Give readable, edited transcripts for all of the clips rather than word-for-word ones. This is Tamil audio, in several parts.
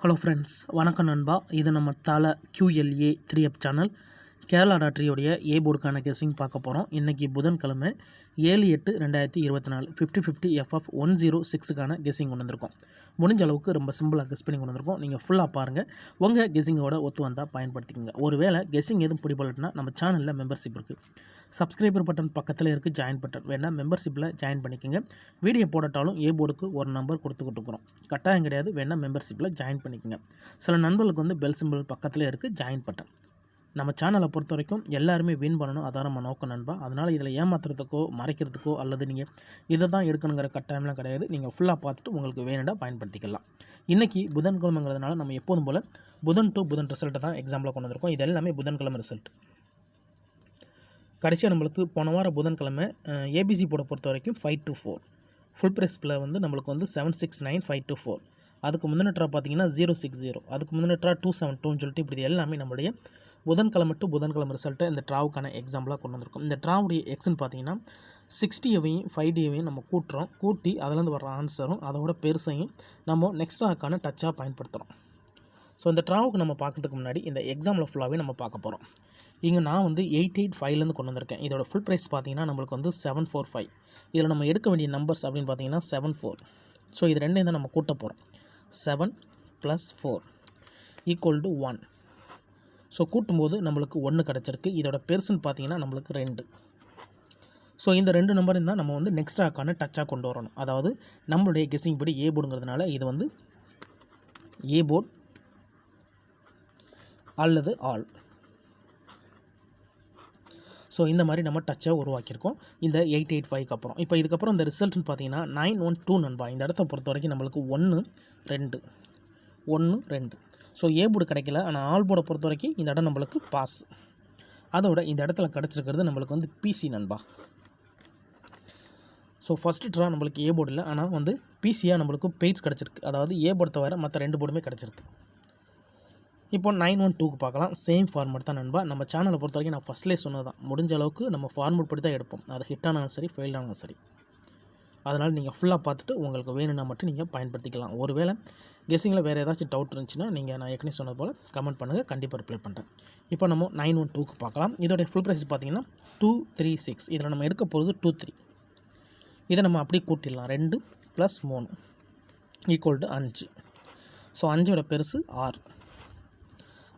ஹலோ ஃப்ரெண்ட்ஸ், வணக்கம் நண்பா. இது நம்ம தலை QLA 3F சேனல் கேரளா லாட்ரியோடைய ஏ போர்டுக்கான கெஸ்ஸிங் பார்க்க போகிறோம். இன்றைக்கி புதன்கிழமை 7/8/2024 50/50 FF 106க்கான கெஸ்ஸிங் கொண்டு வந்திருக்கோம். முடிஞ்ச அளவுக்கு ரொம்ப சிம்பிளாக கெஸ் பண்ணி கொண்டு வந்திருக்கோம். நீங்கள் ஃபுல்லாக பாருங்கள். உங்கள் கெஸ்ஸிங்கோட ஒத்து வந்தால் பயன்படுத்திக்கோங்க. ஒருவேளை கெஸ்ஸிங் எதுவும் பிடிபடலைன்னா நம்ம சேனலில் மெம்பர்ஷிப் இருக்குது. சப்ஸ்கிரைபர் பட்டன் பக்கத்தில் இருக்குது, ஜாயின் பட்டன் வேணால் மெம்பர்ஷிப்பில் ஜாயின் பண்ணிக்கோங்க. வீடியோ போடட்டாலும் ஏ போர்டுக்கு ஒரு நம்பர் கொடுத்துக்கிட்டு இருக்கிறோம். கட்டாயம் கிடையாது, வேணால் மெம்பர்ஷிப்பில் ஜாயின் பண்ணிக்கோங்க. சில நண்பர்களுக்கு வந்து பெல் சிம்பிள் பக்கத்தில் இருக்குது, ஜாயின் பட்டன். நம்ம சேனலை பொறுத்த வரைக்கும் எல்லாருமே வின் பண்ணணும், அதான் நம்ம நோக்கம் நண்பா. அதனால் இதில் ஏமாத்துறதுக்கோ மறைக்கிறதுக்கோ அல்லது நீங்கள் இதை தான் எடுக்கணுங்கிற கட்டாயம்லாம் கிடையாது. நீங்கள் ஃபுல்லாக பார்த்துட்டு உங்களுக்கு வேணுண்டா பயன்படுத்திக்கலாம். இன்றைக்கி புதன்கிழமைங்கிறதுனால நம்ம எப்போதும் போல் புதன் டு புதன் ரிசல்ட்டை தான் எக்ஸாம்பிளாக கொண்டு வந்திருக்கோம். இது எல்லாமே புதன்கிழமை ரிசல்ட். கடைசியாக நம்மளுக்கு போன வாரம் புதன்கிழமை ஏபிசி போட பொறுத்த வரைக்கும் 5 to 4 ஃபுல் ப்ரைஸில் வந்து நம்மளுக்கு வந்து 769 5 to 4. அதுக்கு முந்தின ட்ரா பார்த்தீங்கன்னா 060, அதுக்கு முந்தின ட்ரா 272ன்னு சொல்லிட்டு இப்படி எல்லாமே நம்மளுடைய புதன்கிழமை டு புதன்கிழமை ரிசல்ட்டை இந்த ட்ராவுக்கான எக்ஸாம்பிளாக கொண்டு வந்திருக்கோம். இந்த ட்ராவுடைய எக்ஸ்ன்னு பார்த்தீங்கன்னா 60யையும் 5Dயையும் நம்ம கூட்டி அதிலேருந்து வர ஆன்சரும் அதோட பெருசையும் நம்ம நெக்ஸ்ட் ட்ராக்கான டச்சாக பயன்படுத்துகிறோம். ஸோ இந்த ட்ராவுக்கு நம்ம பார்க்குறதுக்கு முன்னாடி இந்த எக்ஸாம்பிள் ஃபுல்லாகவே நம்ம பார்க்க போகிறோம். இங்கே நான் வந்து 885லேருந்து கொண்டு வந்திருக்கேன். இதோட ஃபுல் ப்ரைஸ் பார்த்தீங்கன்னா நம்மளுக்கு வந்து 745. இதில் நம்ம எடுக்க வேண்டிய நம்பர்ஸ் அப்படின்னு பார்த்தீங்கன்னா 74. ஸோ இது ரெண்டையும் தான் நம்ம கூட்ட போகிறோம். 7 + 4 = 1. ஸோ கூட்டும்போது நம்மளுக்கு 1 கிடச்சிருக்கு. இதோட பெருசுன்னு பார்த்தீங்கன்னா நம்மளுக்கு 2. ஸோ இந்த 2 நம்பரையும் தான் நம்ம வந்து நெக்ஸ்ட் ட்ராக்கான டச்சாக கொண்டு வரணும். அதாவது நம்மளுடைய கெஸ்ஸிங் படி ஏ போர்டுங்கிறதுனால இது வந்து ஏ போர்டு அல்லது ஆல். ஸோ இந்த மாதிரி நம்ம டச்சை உருவாக்கியிருக்கோம் இந்த 885க்கு அப்புறம். இப்போ இதுக்கப்புறம் இந்த ரிசல்ட்னு பார்த்தீங்கன்னா 912 நண்பா. இந்த இடத்த பொறுத்த வரைக்கும் நம்மளுக்கு 1 2. ஸோ ஏ போர்டு கிடைக்கல, ஆனால் ஆல் போர்டை பொறுத்த வரைக்கும் இந்த இடம் நம்மளுக்கு பாஸ். அதோட இந்த இடத்துல கிடச்சிருக்கிறது நம்மளுக்கு வந்து பிசி நண்பா. ஸோ ஃபஸ்ட்டு ட்ரா நம்மளுக்கு ஏ போர்டு இல்லை, ஆனால் வந்து பிசியாக நம்மளுக்கு பெய்ட்ஸ் கிடச்சிருக்கு. அதாவது ஏ போர்டு தவிர மற்ற 2 போர்டுமே கிடச்சிருக்கு. இப்போ 912க்கு பார்க்கலாம். சேம் ஃபார்மேட் தான் நண்பா. நம்ம சேனலை பொறுத்த வரைக்கும் நான் ஃபஸ்ட்லேயே சொன்னது தான், முடிஞ்ச அளவுக்கு நம்ம ஃபார்மேட் படி தான் எடுப்போம். அது ஹிட் ஆனாலும் சரி, ஃபெயில் ஆனாலும் சரி. அதனால் நீங்கள் ஃபுல்லாக பார்த்துட்டு உங்களுக்கு வேணும்னா மட்டும் நீங்கள் பயன்படுத்திக்கலாம். ஒருவேளை கெஸ்ஸிங்கில் வேறு ஏதாச்சும் டவுட் இருந்துச்சுன்னா நீங்கள் நான் ஏற்கனவே சொன்னது போல் கமெண்ட் பண்ணுங்கள், கண்டிப்பாக ரிப்ளை பண்ணுறேன். இப்போ நம்ம 912க்கு பார்க்கலாம். இதோடைய ஃபுல் ப்ரைஸ் பார்த்தீங்கன்னா 236. இதில் நம்ம எடுக்க போகிறது 23. இதை நம்ம அப்படியே கூட்டிடலாம். 2 + 3 = 5. ஸோ 5ஓட பெருசு 6.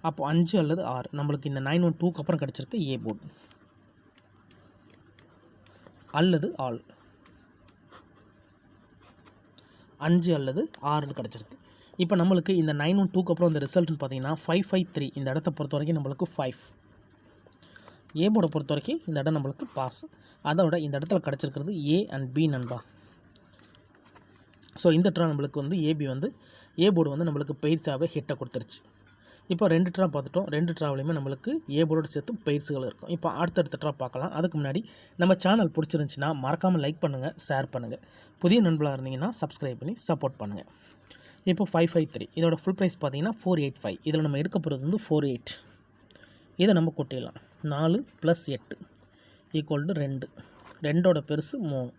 அப்போ 5 அல்லது 6 நம்மளுக்கு இந்த 912க்கு அப்புறம் கிடச்சிருக்கு ஏ போர்டு அல்லது ஆல். 5 அல்லது 6 கிடச்சிருக்கு. இப்போ நம்மளுக்கு இந்த 912க்கு அப்புறம் இந்த ரிசல்ட்னு பார்த்தீங்கன்னா 553. இந்த இடத்த பொறுத்த வரைக்கும் நம்மளுக்கு 5. ஏ போர்டை பொறுத்த வரைக்கும் இந்த இடம் நம்மளுக்கு பாஸ். அதோட இந்த இடத்துல கிடச்சிருக்கிறது ஏ அண்ட் பி நண்பா. ஸோ இந்த ட்ரா நம்மளுக்கு வந்து ஏபி வந்து ஏ போர்டு வந்து நம்மளுக்கு பெய்ட்ஸாகவே ஹிட்டை கொடுத்துருச்சு. இப்போ 2 ட்ரா பார்த்துட்டோம். 2 ட்ராவிலையுமே நம்மளுக்கு ஏ போர்டோடு சேர்த்து பெய்ட்ஸுகள் இருக்கும். இப்போ அடுத்தடுத்த ட்ரா பார்க்கலாம். அதுக்கு முன்னாடி நம்ம சேனல் பிடிச்சிருந்துச்சின்னா மறக்காமல் லைக் பண்ணுங்கள், ஷேர் பண்ணுங்கள். புதிய நண்பர்களாக இருந்தீங்கன்னா சப்ஸ்கிரைப் பண்ணி சப்போர்ட் பண்ணுங்கள். இப்போ 553 இதோட ஃபுல் ப்ரைஸ் பார்த்தீங்கன்னா 485. இதில் நம்ம எடுக்க போகிறது வந்து 48. இதை நம்ம கொட்டிடலாம். 4 + 8 = 2. 2ஓட பெருசு 3.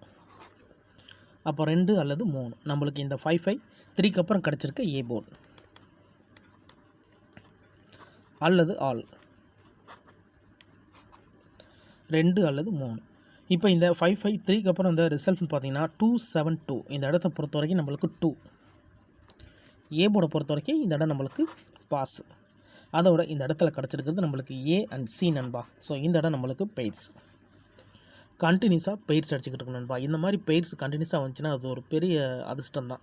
அப்போ 2 அல்லது 3 நம்மளுக்கு இந்த 553க்கு அப்புறம் கிடச்சிருக்க ஏ போர்டு அல்லது ஆல். 2 அல்லது 3. இப்போ இந்த 553க்கு அப்புறம் இந்த ரிசல்ட்னு பார்த்தீங்கன்னா 272. இந்த இடத்த பொறுத்த வரைக்கும் நம்மளுக்கு 2. ஏ போர்டை பொறுத்த வரைக்கும் இந்த இடம் நம்மளுக்கு பாஸ். அதோட இந்த இடத்துல கிடச்சிருக்கிறது நம்மளுக்கு ஏ அண்ட் சி நண்பா. ஸோ இந்த இடம் நம்மளுக்கு பெய்ட்ஸ். கண்டினியூஸாக பெய்ட்ஸ் அடிச்சுக்கிட்டு இருக்கு நண்பா. இந்த மாதிரி பெய்ட்ஸ் கண்டினியூஸாக வந்துச்சுன்னா அது ஒரு பெரிய அதிர்ஷ்டம் தான்.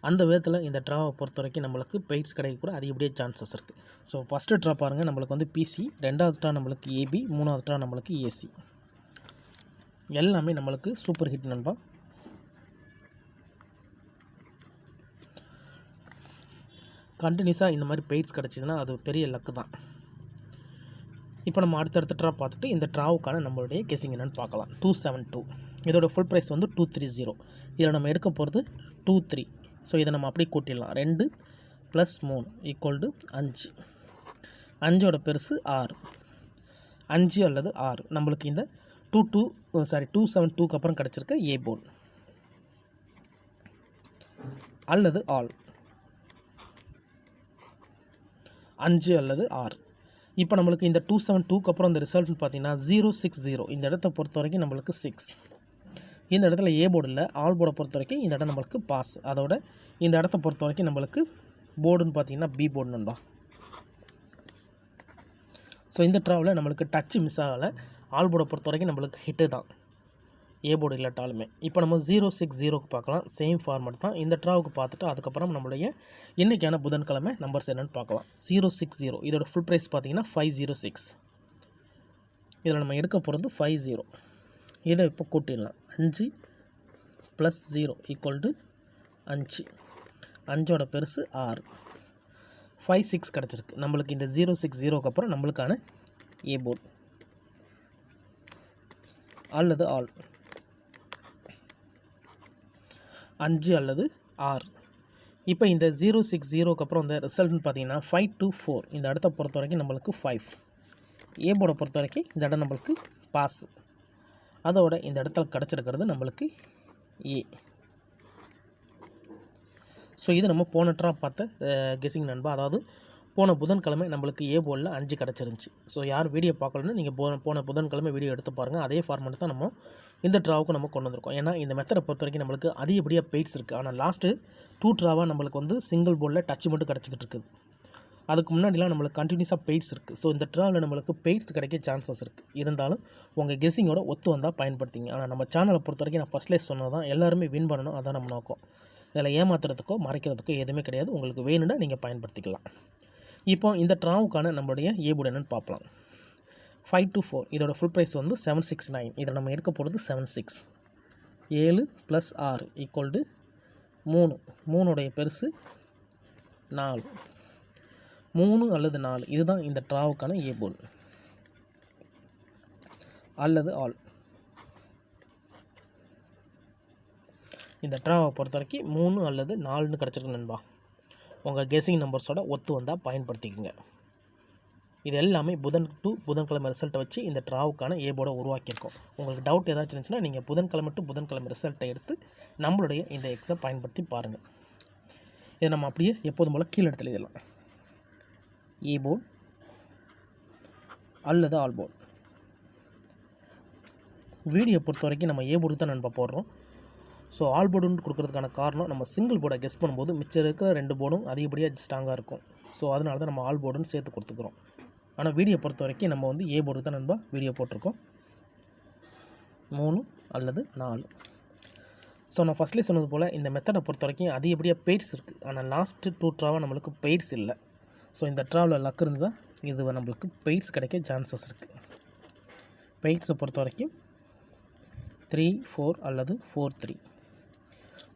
அந்த விதத்தில் இந்த ட்ராவை பொறுத்த வரைக்கும் நம்மளுக்கு பெய்ட்ஸ் கிடைக்க கூட அதிகப்படியே சான்சஸ் இருக்குது. ஸோ ஃபஸ்ட்டு ட்ரா பாருங்கள், நம்மளுக்கு வந்து பிசி. 2வது ட்ரா நம்மளுக்கு ஏபி. 3வது ட்ரா நம்மளுக்கு ஏசி. எல்லாமே நம்மளுக்கு சூப்பர் ஹிட் நண்பா. கண்டினியூஸாக இந்த மாதிரி பெய்ட்ஸ் கிடச்சிதுன்னா அது பெரிய லக்கு தான். இப்போ நம்ம அடுத்தடுத்த ட்ரா பார்த்துட்டு இந்த ட்ராவுக்கான நம்மளுடைய கெஸ்ஸிங் என்னென்னு பார்க்கலாம். 272 இதோட ஃபுல் ப்ரைஸ் வந்து 230. இதில் நம்ம எடுக்க போகிறது 23. ஸோ இதை நம்ம அப்படியே கூட்டிடலாம். 2 + 3 = 5. 5ஓட பெருசு 6. 5 அல்லது 6 நம்மளுக்கு இந்த 272க்கு அப்புறம் கிடச்சிருக்க ஏ போர்டு அல்லது ஆல். 5 அல்லது 6. இப்போ நம்மளுக்கு இந்த 272க்கு அப்புறம் இந்த ரிசல்ட்னு பார்த்தீங்கன்னா 060. இந்த இடத்த பொறுத்த வரைக்கும் நம்மளுக்கு 6. இந்த இடத்துல ஏ போர்டு இல்லை, ஆல் போர்டை பொறுத்த வரைக்கும் இந்த இடம் நம்மளுக்கு பாஸ். அதோட இந்த இடத்த பொறுத்த வரைக்கும் நம்மளுக்கு போர்டுன்னு பார்த்தீங்கன்னா பி போர்டுன்னு. ஸோ இந்த ட்ராவில் நம்மளுக்கு டச்சு மிஸ் ஆகலை. ஆல் போர்டை பொறுத்த வரைக்கும் நம்மளுக்கு ஹிட்டு தான், ஏ போர்டு இல்லாட்டாலுமே. இப்போ நம்ம 060க்கு பார்க்கலாம். சேம் ஃபார்மேட் தான். இந்த ட்ராவுக்கு பார்த்துட்டு அதுக்கப்புறம் நம்மளுடைய இன்றைக்கான புதன்கிழமை நம்பர்ஸ் என்னென்னு பார்க்கலாம். 060 இதோட ஃபுல் ப்ரைஸ் பார்த்தீங்கன்னா 506. இதில் நம்ம எடுக்க போகிறது 50. இதை இப்போ கூட்டிடலாம். 5 + 0 = 5. 5ஓட பெருசு 6. 56 கிடச்சிருக்கு நம்மளுக்கு. இந்த 060க்கு அப்புறம் நம்மளுக்கான ஏ போர்டு அல்லது ஆல் 5 அல்லது 6. இப்போ இந்த 060க்கு அப்புறம் இந்த ரிசல்ட்னு பார்த்தீங்கன்னா 524. இந்த இடத்த பொறுத்த வரைக்கும் நம்மளுக்கு 5. ஏ போர்டை பொறுத்த வரைக்கும் இந்த இடம் நம்மளுக்கு பாஸ். அதோட இந்த இடத்துல கிடச்சிருக்கிறது நம்மளுக்கு ஏ. ஸோ இது நம்ம போன ட்ரா பார்த்த கெஸிங் நண்பா. அதாவது போன புதன்கிழமை நம்மளுக்கு ஏ போர்டில் 5 கிடச்சிருந்துச்சி. ஸோ யார் வீடியோ பார்க்கலன்னு நீங்கள் போன புதன்கிழமை வீடியோ எடுத்து பாருங்கள். அதே ஃபார்மேட் தான் நம்ம இந்த ட்ராவுக்கு நம்ம கொண்டு வந்திருக்கோம். ஏன்னா இந்த மெத்தடை பொறுத்த வரைக்கும் நம்மளுக்கு அதிகப்படியாக பெய்ட்ஸ் இருக்குது. ஆனால் லாஸ்ட்டு 2 ட்ராவாக நம்மளுக்கு வந்து சிங்கிள் போர்டில் டச் மட்டும் கிடச்சிக்கிட்டு இருக்குது. அதுக்கு முன்னாடிலாம் நம்மளுக்கு கண்டினியூஸாக பெய்ட்ஸ் இருக்குது. ஸோ இந்த ட்ராவில் நம்மளுக்கு பெய்ட்ஸ் கிடைக்க சான்சஸ் இருக்குது. இருந்தாலும் உங்கள் கெஸ்ஸிங்கோட ஒத்து வந்தால் பயன்படுத்திங்க. ஆனால் நம்ம சேனலை பொறுத்த வரைக்கும் நான் ஃபஸ்ட்லேயே சொன்னது தான், எல்லாருமே வின் பண்ணணும், அதான் நம்ம நோக்கம். இதில் ஏமாத்துறதுக்கோ மறைக்கிறதுக்கோ எதுவுமே கிடையாது. உங்களுக்கு வேணும்னா நீங்கள் பயன்படுத்திக்கலாம். இப்போ இந்த ட்ராவுக்கான நம்மளுடைய ஏ போர்டு என்னென்னு பார்க்கலாம். 524 இதோட ஃபுல் ப்ரைஸ் வந்து 769. இதில் நம்ம எடுக்க போகிறது 76. 7 + 6 = 3. 3உடைய பெருசு 4. 3 அல்லது 4 இதுதான் இந்த ட்ராவுக்கான ஏ போர்டு அல்லது ஆல். இந்த ட்ராவை பொறுத்த வரைக்கும் 3 அல்லது 4ன்னு கிடச்சிருக்கு நண்பா. உங்கள் கெஸிங் நம்பர்ஸோட ஒத்து வந்தால் பயன்படுத்திக்கோங்க. இது எல்லாமே புதன் டு புதன்கிழமை ரிசல்ட்டை வச்சு இந்த ட்ராவுக்கான ஏ போர்டை உருவாக்கியிருக்கோம். உங்களுக்கு டவுட் ஏதாச்சும் இருந்துச்சுன்னா நீங்கள் புதன்கிழமை டு புதன்கிழமை ரிசல்ட்டை எடுத்து நம்மளுடைய இந்த எக்ஸை பயன்படுத்தி பாருங்கள். இதை நம்ம அப்படியே எப்போதும் போல் கீழே எடுத்து எழுதலாம். ஏ போர்டு அல்லது ஆல் போர்டு. வீடியோ பொறுத்த வரைக்கும் நம்ம ஏ போர்டு தான் நண்பா போடுறோம். ஸோ ஆல் போர்டுன்னு கொடுக்குறதுக்கான காரணம், நம்ம சிங்கிள் போர்டை கெஸ் பண்ணும்போது மிச்சம் இருக்கிற 2 போர்டும் அதிகப்படியாக ஸ்ட்ராங்காக இருக்கும். ஸோ அதனால தான் நம்ம ஆல் போர்டுன்னு சேர்த்து கொடுத்துக்கிறோம். ஆனால் வீடியோ பொறுத்த வரைக்கும் நம்ம வந்து ஏ போர்டு தான் நண்பா வீடியோ போட்டிருக்கோம். 3 அல்லது 4. ஸோ நான் ஃபஸ்ட்லேயே சொன்னது போல் இந்த மெத்தடை பொறுத்த வரைக்கும் அதிகப்படியாக பெய்ட்ஸ் இருக்குது. ஆனால் லாஸ்ட்டு 2 ட்ராவாக நம்மளுக்கு பெய்ட்ஸ் இல்லை. ஸோ இந்த ட்ராவில் லக் இருந்தால் இது நம்மளுக்கு பெய்ட்ஸ் கிடைக்க சான்சஸ் இருக்குது. பெய்ட்ஸை பொறுத்த வரைக்கும் 3 4 அல்லது 4 3.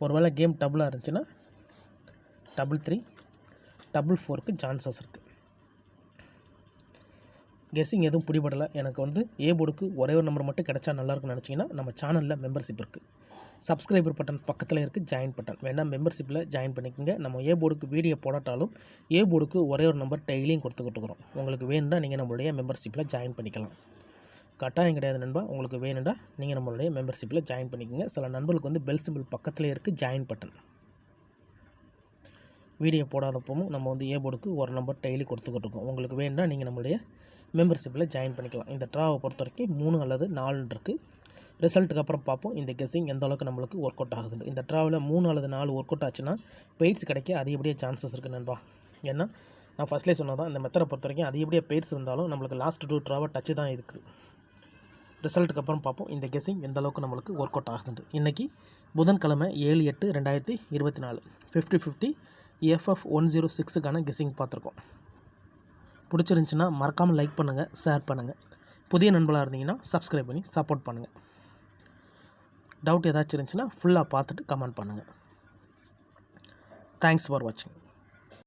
ஒருவேளை கேம் டபுளாக இருந்துச்சுன்னா 3 3 4க்கு சான்சஸ் இருக்குது. கெஸ்ஸிங் எதுவும் பிடிபடலை. எனக்கு வந்து ஏ போர்டுக்கு ஒரே ஒரு நம்பர் மட்டும் கிடச்சா நல்லாயிருக்குன்னு நினச்சிங்கன்னா நம்ம சேனலில் மெம்பர்ஷிப் இருக்குது. சப்ஸ்கிரைபர் பட்டன் பக்கத்தில் இருக்குது, ஜாயின் பட்டன் வேணால் மெம்பர்ஷிப்பில் ஜாயின் பண்ணிக்கோங்க. நம்ம ஏ போர்டுக்கு வீடியோ போடாட்டாலும் ஏ போர்டுக்கு ஒரே ஒரு நம்பர் டெய்லியும் கொடுத்துக்கிட்டுருக்குறோம். உங்களுக்கு வேணும்னா நீங்கள் நம்மளுடைய மெம்பர்ஷிப்பில் ஜாயின் பண்ணிக்கலாம். கட்டாயம் கிடையாது நண்பா. உங்களுக்கு வேணும்னா நீங்கள் நம்மளுடைய மெம்பர்ஷிப்பில் ஜாயின் பண்ணிக்கோங்க. சில நண்பர்களுக்கு வந்து பெல் சிம்பிள் பக்கத்தில் இருக்குது ஜாயின் பட்டன். வீடியோ போடாதப்பவும் நம்ம வந்து ஏ போர்டுக்கு ஒரு நம்பர் டெய்லி கொடுத்துக்கிட்டுருக்கோம். உங்களுக்கு வேணும்னா நீங்கள் நம்மளுடைய மெம்பர்ஷிப்பில் ஜாயின் பண்ணிக்கலாம். இந்த ட்ராவை பொறுத்த வரைக்கும் 3 அல்லது 4 இருக்குது. ரிசல்ட்டுக்கு அப்புறம் பார்ப்போம் இந்த கெஸ்ஸிங் எந்த அளவுக்கு நம்மளுக்கு ஒர்க் அவுட் ஆகுது. இந்த ட்ராவில் 3 அல்லது 4 ஒர்க் அவுட் ஆச்சுன்னா பெய்ட்ஸ் கிடைக்க அதிகப்படியாக சான்சஸ் இருக்குது நண்பா. ஏன்னா நான் ஃபஸ்ட்லேயே சொன்னதான், இந்த மெத்தடை பொறுத்த வரைக்கும் அதிகப்படியாக பெய்ட்ஸ் இருந்தாலும் நம்மளுக்கு லாஸ்ட் 2 ட்ராவை டச்சு தான் இருக்குது. ரிசல்ட்டுக்கு அப்புறம் பார்ப்போம் இந்த கெஸ்ஸிங் எந்த அளவுக்கு நம்மளுக்கு ஒர்க் அவுட் ஆகுது. இன்றைக்கி புதன்கிழமை 7/8/2024 50/50 FF 106க்கான கெஸ்ஸிங் பார்த்துருக்கோம். பிடிச்சிருந்துச்சின்னா மறக்காமல் லைக் பண்ணுங்கள், ஷேர் பண்ணுங்கள். புதிய நண்பர்களாக இருந்தீங்கன்னா சப்ஸ்கிரைப் பண்ணி சப்போர்ட் பண்ணுங்கள். டவுட் ஏதாச்சும் இருந்துச்சுன்னா ஃபுல்லாக பார்த்துட்டு கமெண்ட் பண்ணுங்கள். தேங்க்ஸ் ஃபார் வாட்சிங்.